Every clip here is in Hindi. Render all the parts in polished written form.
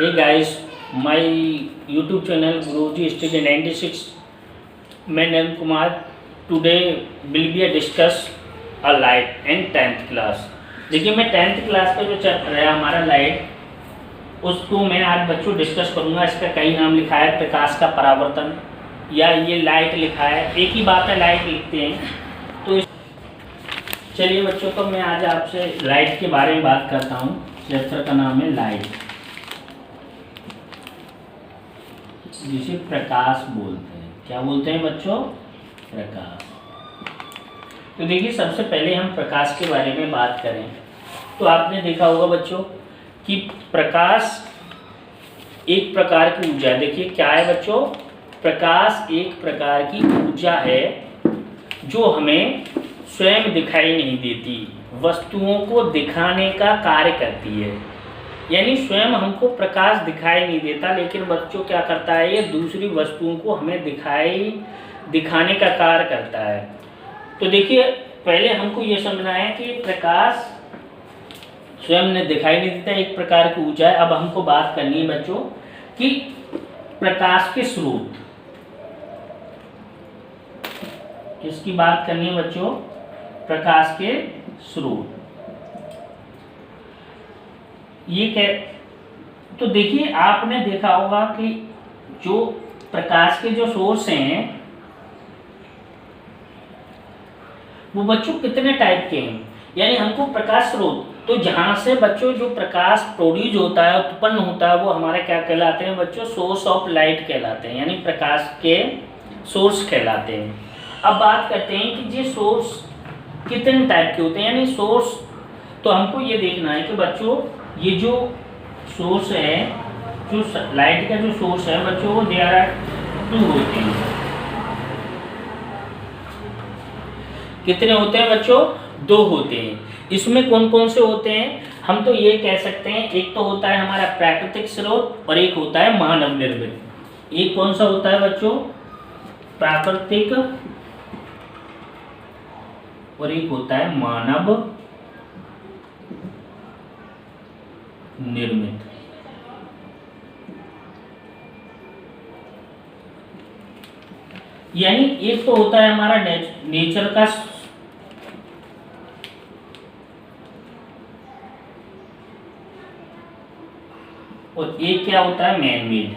Hey guys, my YouTube channel Guruji Study 96. मैं Narendra Kumar today will be discuss a light and 10th class. देखिए मैं 10th क्लास का जो चैप्टर है हमारा लाइट, उसको मैं आज बच्चों डिस्कस करूँगा। इसका कई नाम लिखा है, प्रकाश का परावर्तन या ये लाइट लिखा है, एक ही बात है, लाइट लिखते हैं। तो चलिए बच्चों, तो मैं आज आपसे लाइट के बारे में बात करता हूँ। चैप्टर का नाम है लाइट, जिसे प्रकाश बोलते हैं। क्या बोलते हैं बच्चों? प्रकाश। तो देखिए सबसे पहले हम प्रकाश के बारे में बात करें तो आपने देखा होगा बच्चों कि प्रकाश एक प्रकार की ऊर्जा। देखिए क्या है बच्चों? प्रकाश एक प्रकार की ऊर्जा है जो हमें स्वयं दिखाई नहीं देती, वस्तुओं को दिखाने का कार्य करती है। यानी स्वयं हमको प्रकाश दिखाई नहीं देता, लेकिन बच्चों क्या करता है, ये दूसरी वस्तुओं को हमें दिखाने का कार्य करता है। तो देखिए पहले हमको ये समझना है कि प्रकाश स्वयं ने दिखाई नहीं देता, एक प्रकार की ऊर्जा है। अब हमको बात करनी है बच्चों कि प्रकाश के स्रोत, किसकी बात करनी है बच्चों? प्रकाश के स्रोत। ये क्या? तो देखिए आपने देखा होगा कि जो प्रकाश के जो सोर्स हैं वो बच्चों कितने टाइप के हैं। यानी हमको प्रकाश स्रोत, तो जहां से बच्चों जो प्रकाश प्रोड्यूस होता है, उत्पन्न होता है, वो हमारे क्या कहलाते हैं बच्चों? सोर्स ऑफ लाइट कहलाते हैं, यानी प्रकाश के सोर्स कहलाते हैं। अब बात करते हैं कि ये सोर्स कितने टाइप के होते हैं। यानी सोर्स, तो हमको ये देखना है कि बच्चों ये जो सोर्स है, जो लाइट का जो सोर्स है बच्चों, वो देयर आर 2 होते हैं। कितने होते हैं बच्चों? 2 होते हैं। इसमें कौन कौन से होते हैं? हम तो ये कह सकते हैं, एक तो होता है हमारा प्राकृतिक स्रोत और एक होता है मानव निर्मित। एक कौन सा होता है बच्चों? प्राकृतिक, और एक होता है मानव निर्मित। यानी एक तो होता है हमारा नेचर का, और एक क्या होता है? Man made.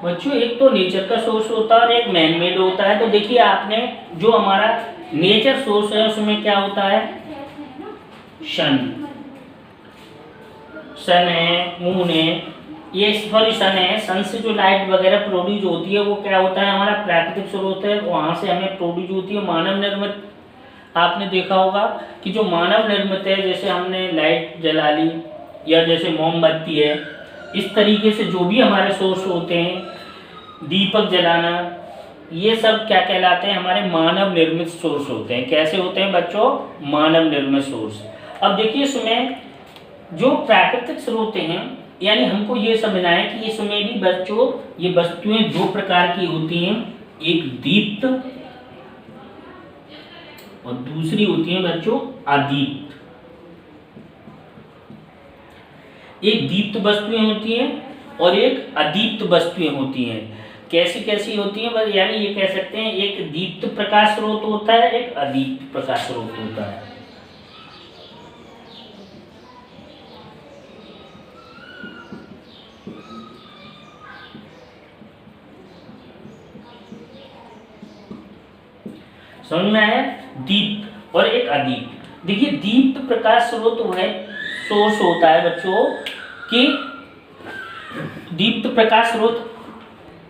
बच्चों एक तो नेचर का सोर्स होता है और एक मैन मेड होता है। तो देखिए आपने जो हमारा नेचर सोर्स है उसमें क्या होता है? सन है, मून है, ये सॉरी सन है। सन से जो लाइट वगैरह प्रोड्यूस होती है वो क्या होता है? हमारा प्राकृतिक स्रोत है, वहां से हमें प्रोड्यूस होती है। मानव निर्मित, आपने देखा होगा कि जो मानव निर्मित है, जैसे हमने लाइट जला ली या जैसे मोमबत्ती है, इस तरीके से जो भी हमारे सोर्स होते हैं, दीपक जलाना, ये सब क्या कहलाते हैं? हमारे मानव निर्मित सोर्स होते हैं। कैसे होते हैं बच्चों? मानव निर्मित सोर्स। अब देखिए इसमें जो प्राकृतिक स्रोत हैं, यानी हमको ये समझना है कि इसमें भी बच्चों ये वस्तुएं 2 प्रकार की होती हैं, एक दीप्त और दूसरी होती है बच्चों अदीप्त। एक दीप्त वस्तुएं होती हैं और एक अदीप्त वस्तुएं होती हैं। कैसी कैसी होती हैं? बस यानी ये कह सकते हैं, एक दीप्त प्रकाश स्रोत होता है, एक अदीप्त प्रकाश स्रोत होता है। समझ में आया? दीप्त और एक अदीप्त। देखिए दीप्त प्रकाश स्रोत वो है, सोर्स होता है बच्चों कि दीप्त प्रकाश स्रोत,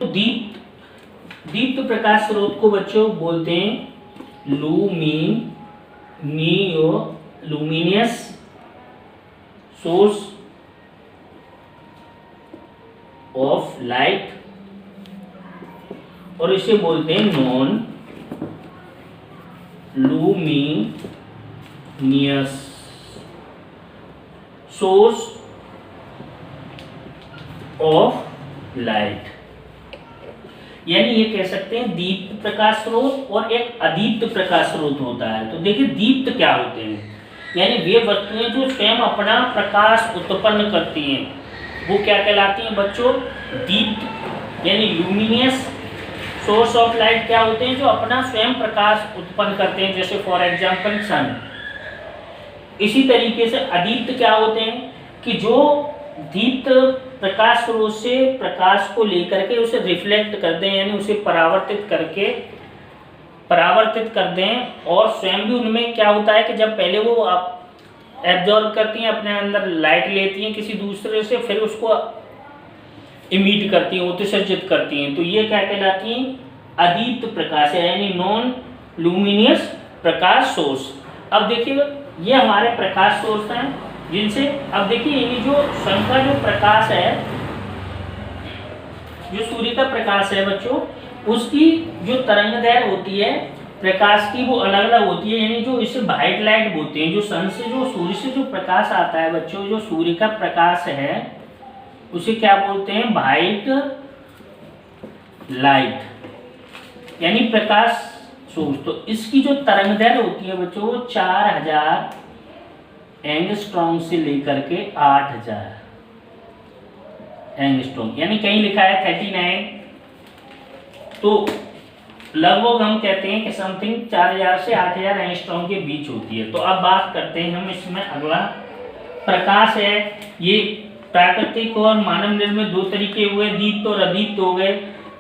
दीप्त प्रकाश स्रोत को बच्चों बोलते हैं लुमिनियस सोर्स ऑफ लाइट, और इसे बोलते हैं non luminous source of light. यानी ये कह सकते हैं दीप्त प्रकाश स्रोत और एक अदीप्त प्रकाश स्रोत होता है। तो देखिए दीप्त क्या होते हैं, यानी वे वस्तुएं जो स्वयं अपना प्रकाश उत्पन्न करती हैं वो क्या कहलाती हैं बच्चों, दीप्त। यानी ल्यूमिनियस सोर्स ऑफ लाइट क्या होते हैं, जो अपना स्वयं प्रकाश उत्पन्न करते हैं, जैसे फॉर एग्जांपल सन। इसी तरीके से अदीप्त क्या होते हैं कि जो दीप्त प्रकाश स्रोत से प्रकाश को लेकर के उसे रिफ्लेक्ट कर दें, यानी उसे परावर्तित कर दें, और स्वयं भी उनमें क्या होता है कि जब पहले वो एब्जॉर्ब करती हैं, अपने अंदर लाइट लेती हैं किसी दूसरे से, फिर उसको इमिट करती हैं, उत्सर्जित करती हैं, तो ये क्या कहलाती हैं, अदीप्त प्रकाश है, यानी नॉन लुमिनियस प्रकाश सोर्स। अब देखिए ये हमारे प्रकाश सोर्स हैं जिनसे, अब देखिए ये जो सन का जो प्रकाश है, जो सूर्य का प्रकाश है बच्चों, उसकी जो तरंगदैर्घ्य होती है प्रकाश की वो अलग अलग होती है। यानी जो इसे व्हाइट लाइट बोलते हैं, जो सन से जो सूर्य से जो प्रकाश आता है बच्चों, जो सूर्य का प्रकाश है उसे क्या बोलते हैं, व्हाइट लाइट, यानी प्रकाश सोर्स। तो इसकी जो तरंगदैर्घ्य होती है बच्चों वो 4000 एंगस्ट्रॉम से लेकर के 8000 एंगस्ट्रॉम, यानी कहीं लिखा है 39, तो लगभग हम कहते हैं कि समथिंग 4000 से 8000 एंगस्ट्रॉम के बीच होती है। तो अब बात करते हैं हम इसमें अगला, प्रकाश है ये प्राकृतिक और मानव निर्मित दो तरीके हुए, दीप्त और अदीप्त हो गए।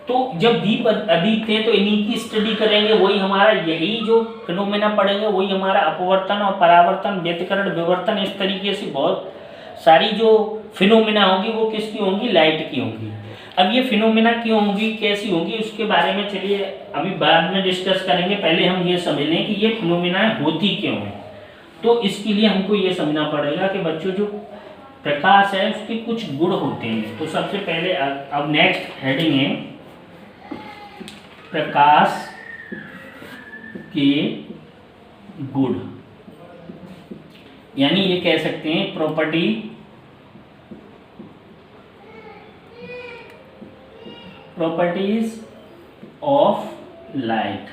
तो जब दीप अदीप्त थे तो इन्हीं की स्टडी करेंगे, वही हमारा यही जो फिनोमेना पढ़ेंगे वही हमारा अपवर्तन और परावर्तन, व्यतिकरण, विवर्तन, इस तरीके से बहुत सारी जो फिनोमेना होगी वो किसकी होंगी, लाइट की होंगी। अब ये फिनोमेना क्यों होंगी, कैसी होंगी, उसके बारे में चलिए अभी बाद में डिस्कस करेंगे। पहले हम ये समझ लें कि ये फिनोमेना होती क्यों है। तो इसके लिए हमको ये समझना पड़ेगा कि बच्चों जो प्रकाश है उसके कुछ गुण होते हैं। तो सबसे पहले अब नेक्स्ट हेडिंग है प्रकाश के गुण, यानी ये कह सकते हैं प्रॉपर्टीज ऑफ लाइट,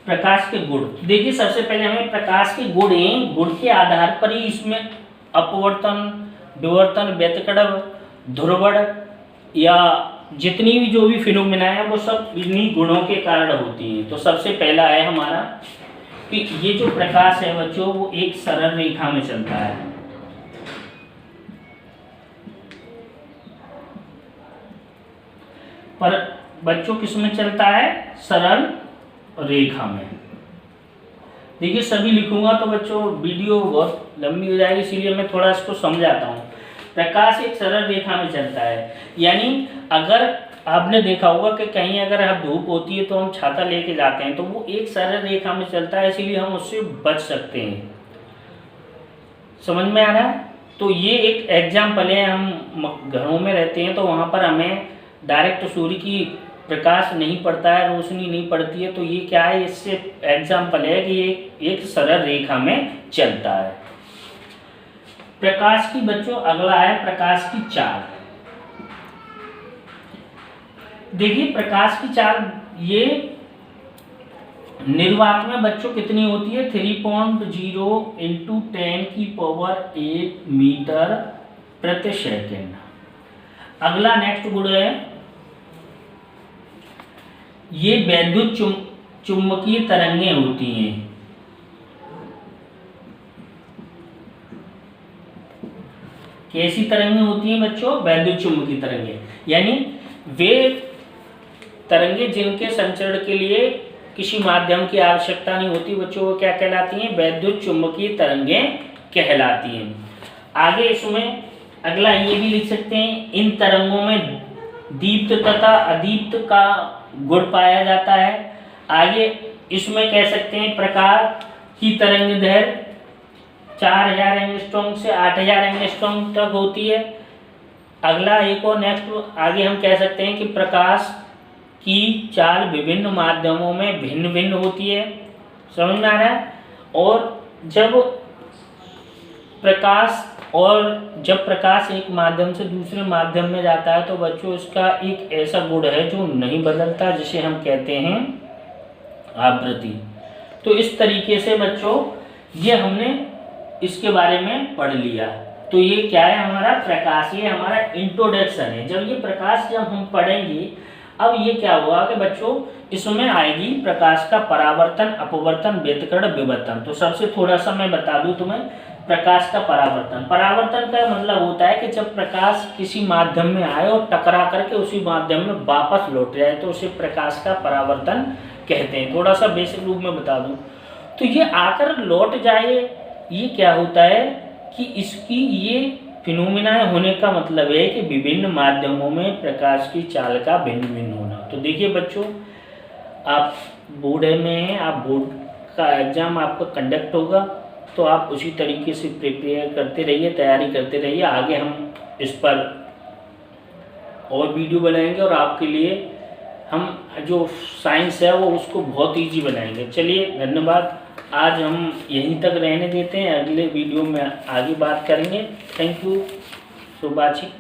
प्रकाश के गुण। देखिए सबसे पहले हमें प्रकाश के गुण हैं, गुण के आधार पर ही इसमें अपवर्तन, विवर्तन, व्यतिकरण, ध्रुवण या जितनी भी जो भी फिनोमेना है वो सब इन्हीं गुणों के कारण होती हैं। तो सबसे पहला है हमारा कि ये जो प्रकाश है बच्चों वो एक सरल रेखा में चलता है। पर बच्चों किस में चलता है, सरल रेखा में। देखिए सभी लिखूंगा तो बच्चों वीडियो बहुत लंबी हो जाएगी, इसीलिए मैं थोड़ा इसको समझाता हूँ। प्रकाश एक सरल रेखा में चलता है, यानी अगर आपने देखा होगा कि कहीं अगर हम धूप होती है तो हम छाता लेके जाते हैं, तो वो एक सरल रेखा में चलता है, इसीलिए हम उससे बच सकते हैं। समझ में आ रहा है? तो ये एक एग्जाम्पल है, हम घरों में रहते हैं तो वहाँ पर हमें डायरेक्ट सूर्य की प्रकाश नहीं पड़ता है, रोशनी नहीं पड़ती है, तो ये क्या है, इससे एग्जाम्पल है कि ये एक सरल रेखा में चलता है। प्रकाश की बच्चों अगला है प्रकाश की चाल। देखिए प्रकाश की चाल ये निर्वात में बच्चों कितनी होती है, 3.0 × 10⁸ मीटर प्रति सेकेंड। अगला नेक्स्ट गुण है ये वैद्युत चुंबकीय तरंगें होती हैं। कैसी तरंगें होती हैं बच्चों, वैद्युत चुंबकीय तरंगें, यानी वे तरंगें जिनके संचरण के लिए किसी माध्यम की आवश्यकता नहीं होती बच्चों, वो क्या कहलाती हैं, वैद्युत चुंबकीय तरंगें कहलाती हैं। आगे इसमें अगला ये भी लिख सकते हैं, इन तरंगों में दीप्त तथा अदीप्त का गुण पाया जाता है। आगे इसमें कह सकते हैं प्रकाश की तरंगदैर्घ्य 4000 एंगस्ट्रॉम से 8000 एंगस्ट्रॉम तक होती है। अगला एक और नेक्स्ट आगे हम कह सकते हैं कि प्रकाश की चाल विभिन्न माध्यमों में भिन्न भिन्न होती है। समझ में आ रहा है? और जब प्रकाश और जब प्रकाश एक माध्यम से दूसरे माध्यम में जाता है तो बच्चों इसका एक ऐसा गुण है जो नहीं बदलता, जिसे हम कहते हैं आवृत्ति। तो इस तरीके से बच्चों ये हमने इसके बारे में पढ़ लिया। तो ये क्या है हमारा प्रकाश, ये हमारा इंट्रोडक्शन है। जब ये प्रकाश जब हम पढ़ेंगे, अब ये क्या हुआ कि बच्चों इसमें आएगी प्रकाश का परावर्तन, अपवर्तन, व्यतिकरण, विवर्तन। तो सबसे थोड़ा सा मैं बता दूं तुम्हें, प्रकाश का परावर्तन। परावर्तन का मतलब होता है कि जब प्रकाश किसी माध्यम में आए और टकरा करके उसी माध्यम में वापस लौट जाए तो उसे प्रकाश का परावर्तन कहते हैं। थोड़ा सा बेसिक रूप में बता दूं तो ये आकर लौट जाए, ये क्या होता है कि इसकी ये फिनोमिना होने का मतलब है कि विभिन्न माध्यमों में प्रकाश की चाल का भिन्न भिन्न होना। तो देखिए बच्चों, आप बोर्ड में हैं, आप बोर्ड का एग्ज़ाम आपका कंडक्ट होगा, तो आप उसी तरीके से प्रिपेयर करते रहिए, तैयारी करते रहिए। आगे हम इस पर और वीडियो बनाएंगे और आपके लिए हम जो साइंस है वो उसको बहुत ईजी बनाएंगे। चलिए धन्यवाद, आज हम यहीं तक रहने देते हैं, अगले वीडियो में आगे बात करेंगे। थैंक यू, शुभ बातचीत।